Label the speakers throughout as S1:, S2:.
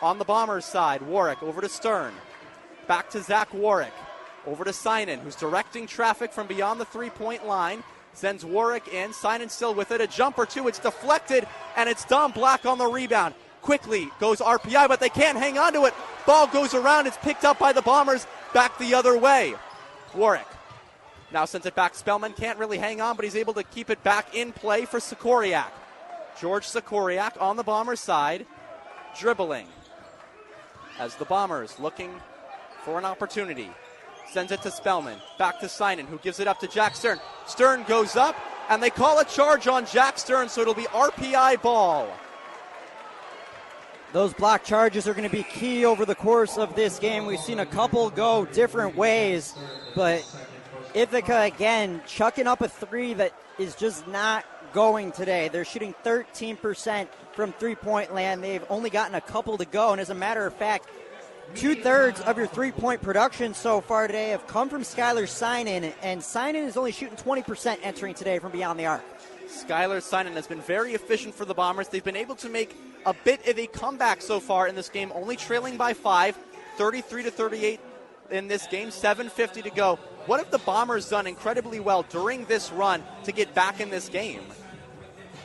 S1: On the Bombers side, Warwick over to Stern. Back to Zach Warwick. Over to Synan, who's directing traffic from beyond the three-point line. Sends Warwick in. Synan still with it. A jump or two. It's deflected, and it's Dom Black on the rebound. Quickly goes RPI, but they can't hang on to it. Ball goes around. It's picked up by the Bombers. Back the other way. Warwick now sends it back. Spellman can't really hang on, but he's able to keep it back in play for Sikoriak. George Sikoriak on the Bombers side, dribbling as the Bombers looking for an opportunity. Sends it to Spellman. Back to Synan, who gives it up to Jack Stern. Stern goes up, and they call a charge on Jack Stern, so it'll be RPI ball.
S2: Those block charges are going to be key over the course of this game. We've seen a couple go different ways, but Ithaca, again, chucking up a three that is just not going today. They're shooting 13% from three-point land. They've only gotten a couple to go, and as a matter of fact, 2/3 of your three-point production so far today have come from Skylar Synan, and Synan is only shooting 20% entering today from beyond the arc.
S1: Skylar Synan has been very efficient for the Bombers. They've been able to make a bit of a comeback so far in this game, only trailing by 5, 33-38 in this game, 7:50 to go. What have the Bombers done incredibly well during this run to get back in this game?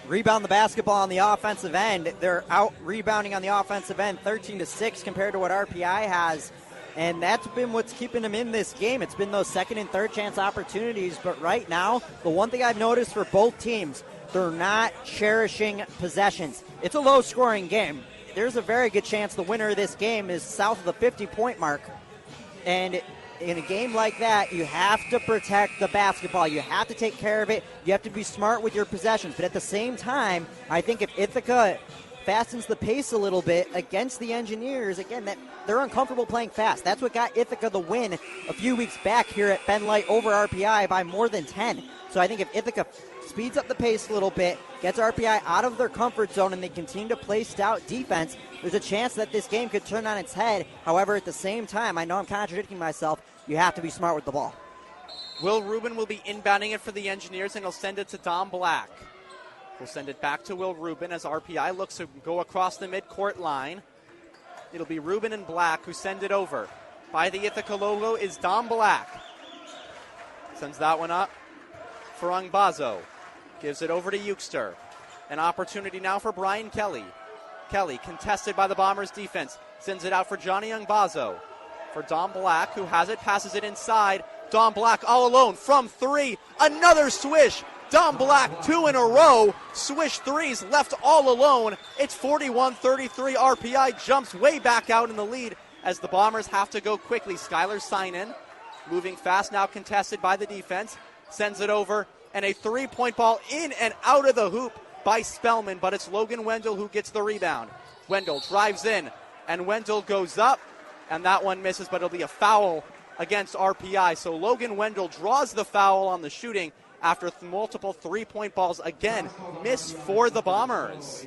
S2: Rebound the basketball on the offensive end. They're out rebounding on the offensive end 13-6 compared to what RPI has. And that's been what's keeping them in this game. It's been those second and third chance opportunities. But right now, the one thing I've noticed for both teams, they're not cherishing possessions. It's a low-scoring game. There's a very good chance the winner of this game is south of the 50-point mark. And in a game like that, you have to protect the basketball. You have to take care of it. You have to be smart with your possessions. But at the same time, I think if Ithaca fastens the pace a little bit against the Engineers, again, that they're uncomfortable playing fast. That's what got Ithaca the win a few weeks back here at Ben Light over RPI by more than 10. So I think if Ithaca speeds up the pace a little bit, gets RPI out of their comfort zone, and they continue to play stout defense, there's a chance that this game could turn on its head. However, at the same time, I know I'm contradicting myself, you have to be smart with the ball.
S1: Will Rubin will be inbounding it for the Engineers, and he'll send it to Dom Black. We'll send it back to Will Rubin as RPI looks to go across the midcourt line. It'll be Rubin and Black who send it over. By the Ithaca logo is Dom Black. Sends that one up for Ungbazo. Gives it over to Eukster. An opportunity now for Brian Kelly. Kelly contested by the Bombers defense. Sends it out for Johnny Ungbazo. For Dom Black, who has it, passes it inside. Dom Black all alone from three. Another swish. Dom Black, 2 in a row. Swish threes left all alone. It's 41-33. RPI jumps way back out in the lead as the Bombers have to go quickly. Skylar Synan moving fast, now contested by the defense. Sends it over, and a three-point ball in and out of the hoop by Spellman, but it's Logan Wendell who gets the rebound. Wendell drives in, and Wendell goes up, and that one misses, but it'll be a foul against RPI. So Logan Wendell draws the foul on the shooting after multiple three-point balls again miss for the Bombers.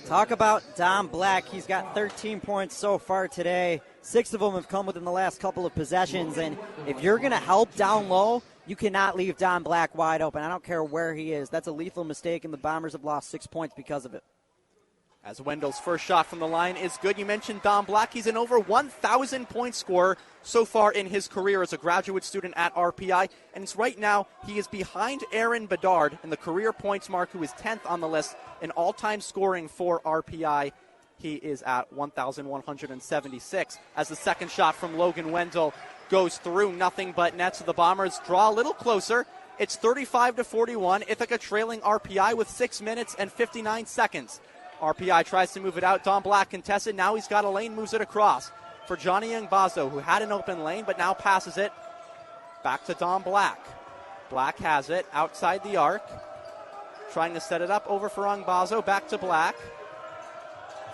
S2: Talk about Dom Black. He's got 13 points so far today. 6 of them have come within the last couple of possessions, and if you're going to help down low, you cannot leave Dom Black wide open. I don't care where he is. That's a lethal mistake, and the Bombers have lost 6 points because of it.
S1: As Wendell's first shot from the line is good. You mentioned Dom Black. He's an over 1,000-point scorer so far in his career as a graduate student at RPI. And it's right now he is behind Aaron Bedard in the career points mark, who is 10th on the list in all-time scoring for RPI. He is at 1,176 as the second shot from Logan Wendell goes through. Nothing but net, so the Bombers draw a little closer. It's 35-41. Ithaca trailing RPI with 6 minutes and 59 seconds. RPI tries to move it out. Dom Black contested. Now he's got a lane, moves it across for Johnny Ungbazo, who had an open lane but now passes it back to Dom Black. Black has it outside the arc. Trying to set it up over for Ungbazo. Back to Black.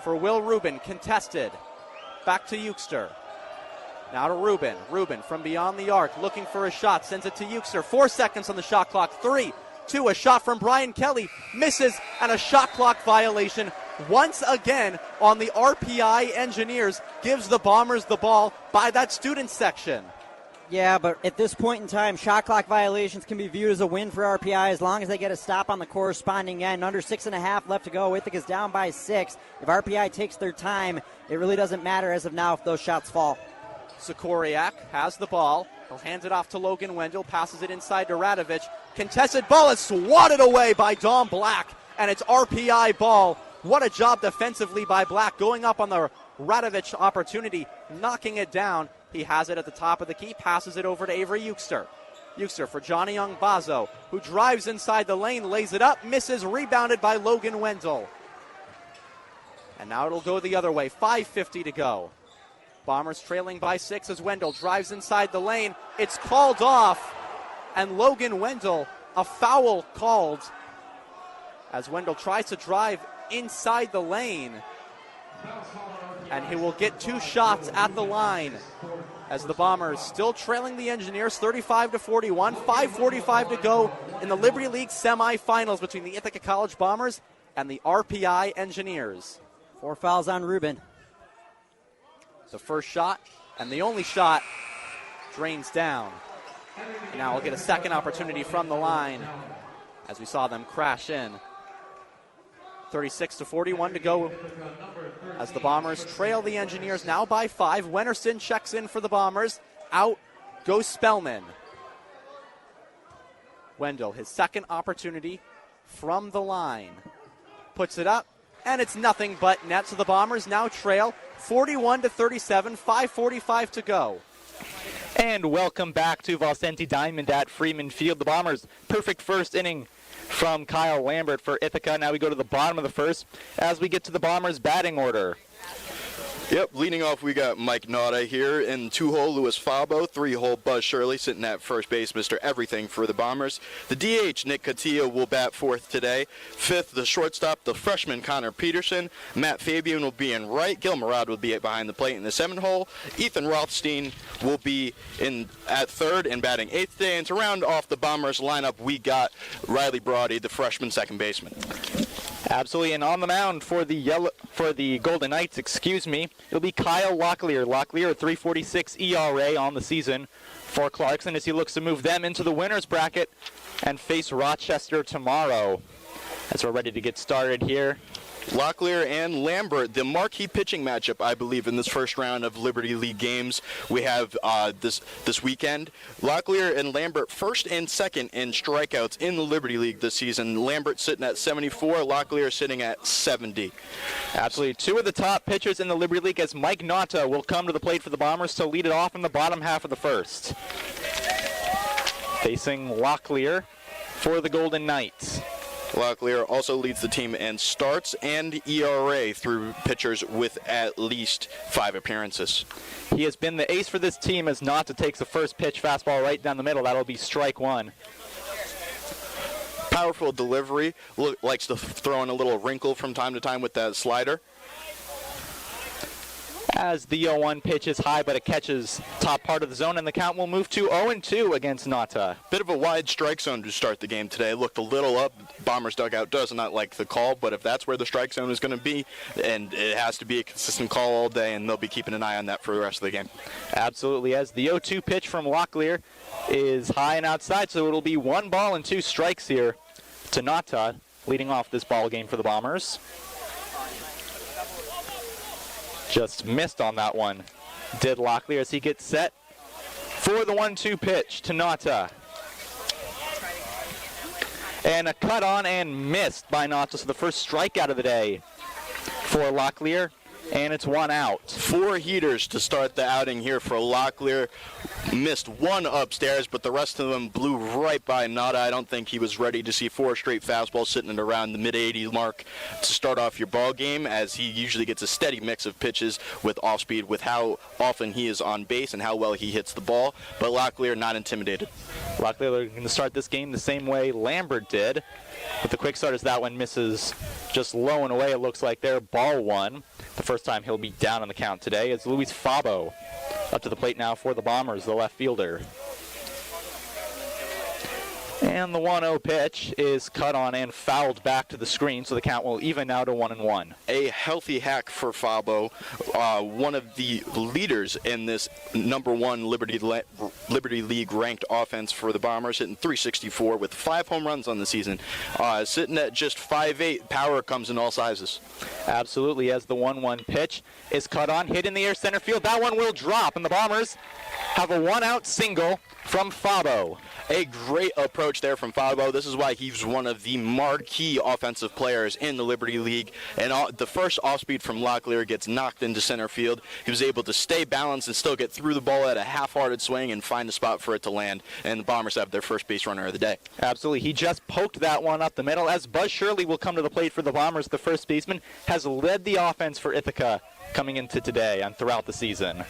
S1: For Will Rubin, contested. Back to Eukster. Now to Rubin. Rubin from beyond the arc, looking for a shot. Sends it to Eukster. 4 seconds on the shot clock. 3, 2, a shot from Brian Kelly. Misses, and a shot clock violation once again on the RPI Engineers. Gives the Bombers the ball by that student section.
S2: Yeah, but at this point in time, shot clock violations can be viewed as a win for RPI as long as they get a stop on the corresponding end. Under 6.5 left to go. Ithaca's down by 6. If RPI takes their time, it really doesn't matter as of now if those shots fall.
S1: Sikoriak has the ball. He'll hand it off to Logan Wendell, passes it inside to Radovic. Contested ball is swatted away by Dom Black, and it's RPI ball. What a job defensively by Black, going up on the Radovic opportunity, knocking it down. He has it at the top of the key, passes it over to Avery Euchster. Euchster for Johnny Young-Bazo, who drives inside the lane, lays it up, misses, rebounded by Logan Wendell. And now it'll go the other way, 5:50 to go. Bombers trailing by 6 as Wendell drives inside the lane. It's called off, and Logan Wendell, a foul called as Wendell tries to drive inside the lane. And he will get 2 shots at the line as the Bombers still trailing the Engineers 35-41, 5:45 to go in the Liberty League semifinals between the Ithaca College Bombers and the RPI Engineers.
S2: 4 fouls on Rubin.
S1: The first shot and the only shot drains down. And now we'll get a second opportunity from the line as we saw them crash in. 36-41 to go as the Bombers trail the Engineers now by 5. Wennerson checks in for the Bombers. Out goes Spellman. Wendell, his second opportunity from the line. Puts it up, and it's nothing but net. So the Bombers now trail 41-37, 5:45 to go.
S3: And welcome back to Valsenti Diamond at Freeman Field. The Bombers' perfect first inning from Kyle Lambert for Ithaca. Now we go to the bottom of the first as we get to the Bombers' batting order.
S4: Yep, leading off we got Mike Nauta here in 2-hole Louis Fabo, 3-hole Buzz Shirley sitting at first base, Mr. Everything for the Bombers. The DH, Nick Cotillo, will bat 4th today. 5th, the shortstop, the freshman Connor Peterson. Matt Fabian will be in right. Gil Murad will be behind the plate in the 7-hole. Ethan Rothstein will be in at 3rd and batting 8th today. And to round off the Bombers lineup, we got Riley Brody, the freshman second baseman.
S3: Absolutely, and on the mound for the Golden Knights, it'll be Kyle Locklear. Locklear, a 3.46 ERA on the season for Clarkson as he looks to move them into the winner's bracket and face Rochester tomorrow. As we're ready to get started here.
S4: Locklear and Lambert, the marquee pitching matchup, I believe, in this first round of Liberty League games we have this weekend. Locklear and Lambert first and second in strikeouts in the Liberty League this season. Lambert sitting at 74, Locklear sitting at 70.
S3: Absolutely. 2 of the top pitchers in the Liberty League as Mike Nauta will come to the plate for the Bombers to lead it off in the bottom half of the first. Facing Locklear for the Golden Knights.
S4: Locklear also leads the team in starts and ERA through pitchers with at least 5 appearances.
S3: He has been the ace for this team as Nauta takes the first pitch, fastball right down the middle. That'll be strike 1.
S4: Powerful delivery, likes to throw in a little wrinkle from time to time with that slider.
S3: As the 0-1 pitch is high, but it catches top part of the zone, and the count will move to 0-2 against Nauta.
S4: Bit of a wide strike zone to start the game today. Looked a little up. Bombers dugout does not like the call, but if that's where the strike zone is going to be, and it has to be a consistent call all day, and they'll be keeping an eye on that for the rest of the game.
S3: Absolutely, as the 0-2 pitch from Locklear is high and outside, so it'll be 1 ball and 2 strikes here to Nauta, leading off this ball game for the Bombers. Just missed on that one, did Locklear, as he gets set for the 1-2 pitch to Nauta. And a cut on and missed by Nauta, so the first strikeout of the day for Locklear, and it's 1 out.
S4: 4 heaters to start the outing here for Locklear. Missed 1 upstairs, but the rest of them blew right by Nauta. I don't think he was ready to see 4 straight fastballs sitting at around the mid-80 mark to start off your ball game, as he usually gets a steady mix of pitches with off-speed, with how often he is on base and how well he hits the ball. But Locklear not intimidated.
S3: Locklear going to start this game the same way Lambert did. With the quick start as that one misses just low and away, it looks like there, ball 1. The first time he'll be down on the count today is Luis Fabo up to the plate now for the Bombers, the left fielder. And the 1-0 pitch is cut on and fouled back to the screen, so the count will even now to 1-1.
S4: A healthy hack for Fabo, one of the leaders in this #1 Liberty League ranked offense for the Bombers, hitting .364 with 5 home runs on the season. Sitting at just 5'8", power comes in all sizes.
S3: Absolutely, as the 1-1 pitch is cut on, hit in the air center field. That one will drop, and the Bombers have a 1-out single from Fabo.
S4: A great approach there from Fabo. This is why he's one of the marquee offensive players in the Liberty League. And the first off-speed from Locklear gets knocked into center field. He was able to stay balanced and still get through the ball at a half-hearted swing and find a spot for it to land. And the Bombers have their first base runner of the day.
S3: Absolutely. He just poked that one up the middle. As Buzz Shirley will come to the plate for the Bombers, the first baseman has led the offense for Ithaca coming into today and throughout the season.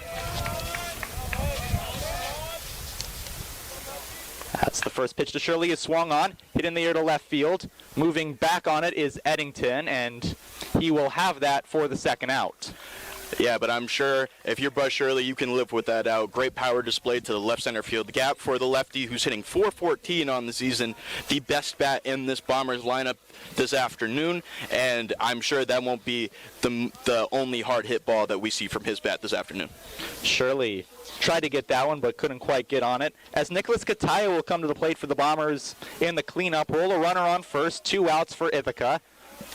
S3: That's the first pitch to Shirley is swung on, hit in the air to left field. Moving back on it is Eddington, and he will have that for the second out.
S4: Yeah, but I'm sure if you're Buzz Shirley, you can live with that out. Great power displayed to the left center field gap for the lefty, who's hitting .414 on the season, the best bat in this Bombers lineup this afternoon, and I'm sure that won't be the only hard hit ball that we see from his bat this afternoon.
S3: Shirley tried to get that one, but couldn't quite get on it. As Nicholas Kataya will come to the plate for the Bombers in the cleanup role, a runner on first, 2 outs for Ithaca.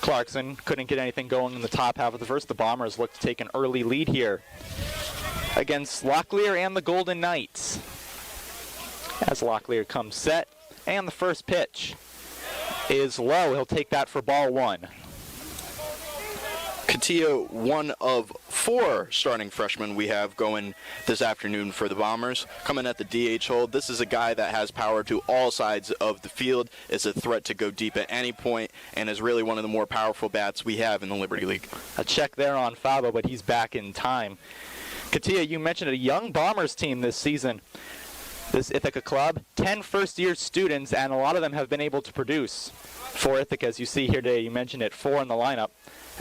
S3: Clarkson couldn't get anything going in the top half of the first. The Bombers look to take an early lead here against Locklear and the Golden Knights. As Locklear comes set, and the first pitch is low. He'll take that for ball 1.
S4: Katia, one of 4 starting freshmen we have going this afternoon for the Bombers. Coming at the DH hold, this is a guy that has power to all sides of the field, is a threat to go deep at any point, and is really one of the more powerful bats we have in the Liberty League.
S3: A check there on Fabo, but he's back in time. Katia, you mentioned a young Bombers team this season. This Ithaca club, 10 first-year students, and a lot of them have been able to produce for Ithaca, as you see here today. You mentioned it, 4 in the lineup.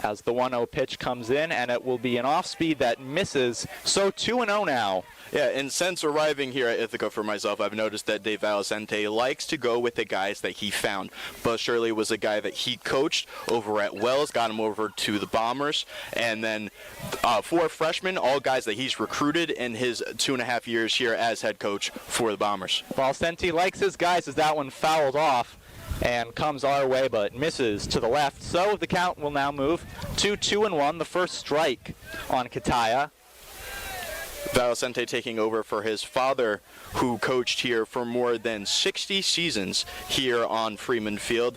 S3: As the 1-0 pitch comes in, and it will be an off-speed that misses. So 2-0 now.
S4: Yeah, and since arriving here at Ithaca for myself, I've noticed that Dave Valicente likes to go with the guys that he found. Buzz Shirley was a guy that he coached over at Wells, got him over to the Bombers, and then 4 freshmen, all guys that he's recruited in his 2.5 years here as head coach for the Bombers.
S3: Valicente likes his guys as that one fouled off and comes our way, but misses to the left. So the count will now move to 2-1, the first strike on Kataya.
S4: Valicente taking over for his father, who coached here for more than 60 seasons here on Freeman Field,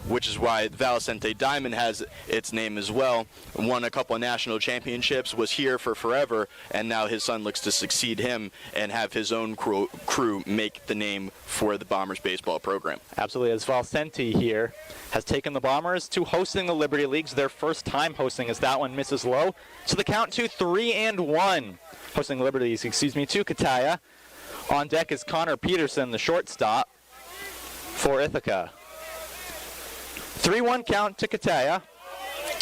S4: which is why Valicente Diamond has its name as well. Won a couple of national championships, was here for forever, and now his son looks to succeed him and have his own crew make the name for the Bombers baseball program.
S3: Absolutely, as Valicente here has taken the Bombers to hosting the Liberty Leagues, their first time hosting, as that one misses low. So the count to 3-1. Hosting Liberty Leagues, to Kataya. On deck is Connor Peterson, the shortstop for Ithaca. 3-1 count to Kataya.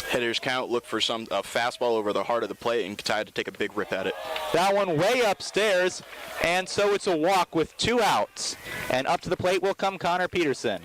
S4: Hitters count, look for a fastball over the heart of the plate, and Kataya to take a big rip at it.
S3: That one way upstairs, and so it's a walk with 2 outs. And up to the plate will come Connor Peterson.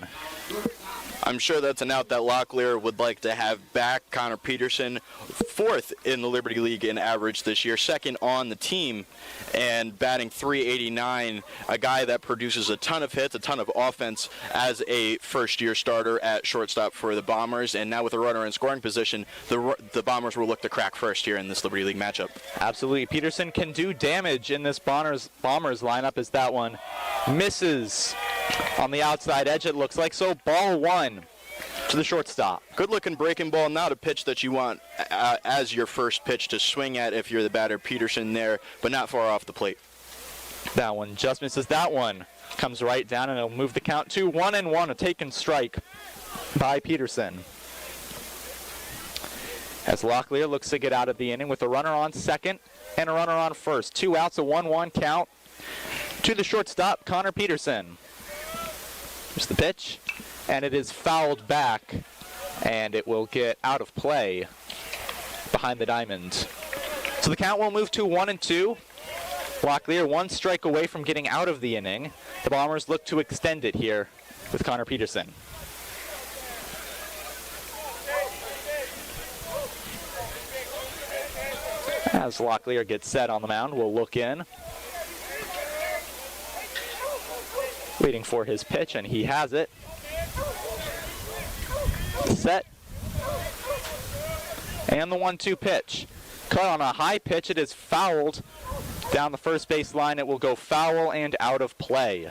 S4: I'm sure that's an out that Locklear would like to have back. Connor Peterson, 4th in the Liberty League in average this year, 2nd on the team, and batting .389, a guy that produces a ton of hits, a ton of offense as a first-year starter at shortstop for the Bombers, and now with a runner in scoring position, the Bombers will look to crack first here in this Liberty League matchup. Absolutely.
S3: Peterson can do damage in this Bombers lineup as that one misses on the outside edge, it looks like. So ball 1 to the shortstop.
S4: Good looking breaking ball, not a pitch that you want as your first pitch to swing at if you're the batter. Peterson there, but not far off the plate.
S3: That one just misses. That one comes right down, and it'll move the count to 1-1, a taken strike by Peterson. As Locklear looks to get out of the inning with a runner on second and a runner on first. 2 outs, a 1-1 count to the shortstop, Connor Peterson. Here's the pitch, and it is fouled back, and it will get out of play behind the diamond. So the count will move to 1-2. Locklear 1 strike away from getting out of the inning. The Bombers look to extend it here with Connor Peterson. As Locklear gets set on the mound, we'll look in. Waiting for his pitch, and he has it. Set. And the 1-2 pitch. Cut on a high pitch. It is fouled down the first base line. It will go foul and out of play.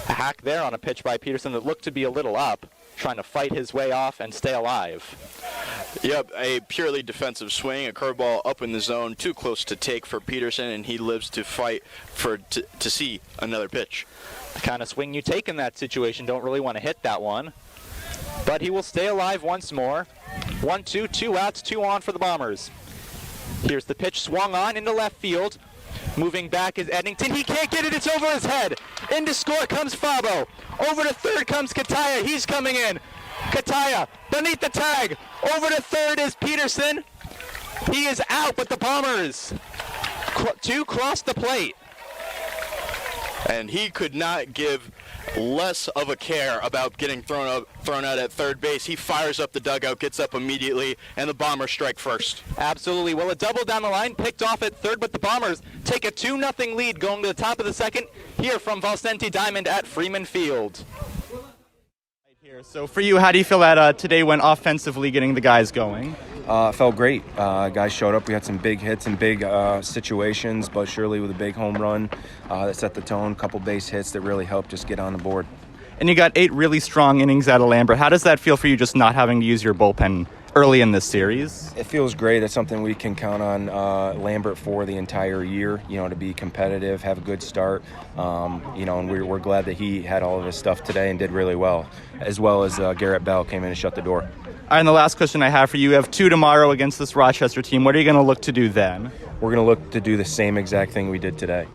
S3: A hack there on a pitch by Peterson that looked to be a little up, trying to fight his way off and stay alive.
S4: Yep, a purely defensive swing, a curveball up in the zone, too close to take for Peterson, and he lives to fight to see another pitch.
S3: The kind of swing you take in that situation. Don't really want to hit that one. But he will stay alive once more. 1-2, 2 outs, 2 on for the Bombers. Here's the pitch swung on into left field. Moving back is Eddington. He can't get it. It's over his head. In to score comes Fabo. Over to third comes Kataya. He's coming in. Kataya beneath the tag. Over to third is Peterson. He is out, but the Bombers two cross the plate.
S4: And he could not give less of a care about getting thrown out at third base. He fires up the dugout, gets up immediately, and the Bombers strike first.
S3: Absolutely. Well, a double down the line, picked off at third, but the Bombers take a 2-0 lead going to the top of the second here from Valsenti Diamond at Freeman Field.
S1: So for you, how do you feel that today went offensively, getting the guys going?
S5: Felt great. Guys showed up. We had some big hits and big situations, but Shirley with a big home run that set the tone, couple base hits that really helped us get on the board.
S1: And you got 8 really strong innings out of Lambert. How does that feel for you, just not having to use your bullpen early in this series?
S5: It feels great. It's something we can count on Lambert for the entire year, to be competitive, have a good start, and we're glad that he had all of his stuff today and did really well as Garrett Bell came in and shut the door.
S1: All right, and the last question I have for you, have 2 tomorrow against this Rochester team. What are you going to look to do then?
S5: We're going to look to do the same exact thing we did today.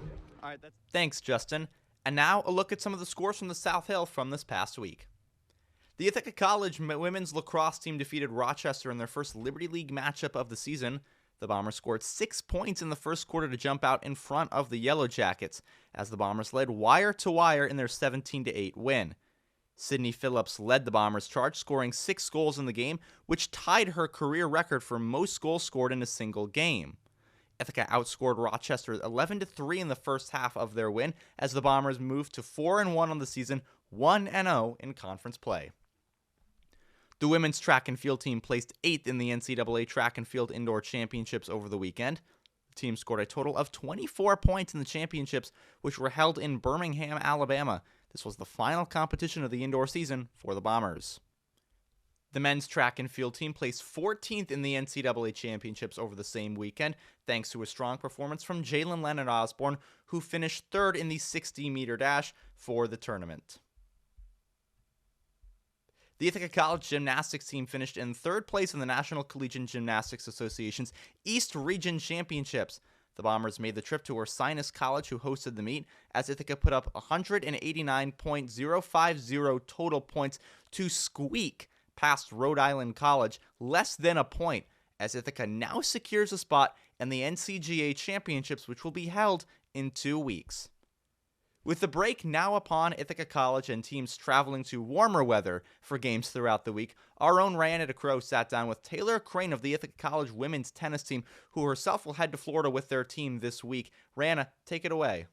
S1: All right, thanks, Justin. And now a look at some of the scores from the South Hill from this past week. The Ithaca College women's lacrosse team defeated Rochester in their first Liberty League matchup of the season. The Bombers scored 6 points in the first quarter to jump out in front of the Yellow Jackets, as the Bombers led wire to wire in their 17-8 win. Sydney Phillips led the Bombers charge, scoring 6 goals in the game, which tied her career record for most goals scored in a single game. Ithaca outscored Rochester 11-3 in the first half of their win, as the Bombers moved to 4-1 on the season, 1-0 in conference play. The women's track and field team placed 8th in the NCAA Track and Field Indoor Championships over the weekend. The team scored a total of 24 points in the championships, which were held in Birmingham, Alabama. This was the final competition of the indoor season for the Bombers. The men's track and field team placed 14th in the NCAA Championships over the same weekend, thanks to a strong performance from Jalen Leonard Osborne, who finished 3rd in the 60-meter dash for the tournament. The Ithaca College gymnastics team finished in 3rd place in the National Collegiate Gymnastics Association's East Region Championships. The Bombers made the trip to Ursinus College, who hosted the meet, as Ithaca put up 189.050 total points to squeak past Rhode Island College, less than a point, as Ithaca now secures a spot in the NCGA Championships, which will be held in 2 weeks. With the break now upon Ithaca College and teams traveling to warmer weather for games throughout the week, our own Rihanna DeCrow sat down with Taylor Crane of the Ithaca College women's tennis team, who herself will head to Florida with their team this week. Rihanna, take it away.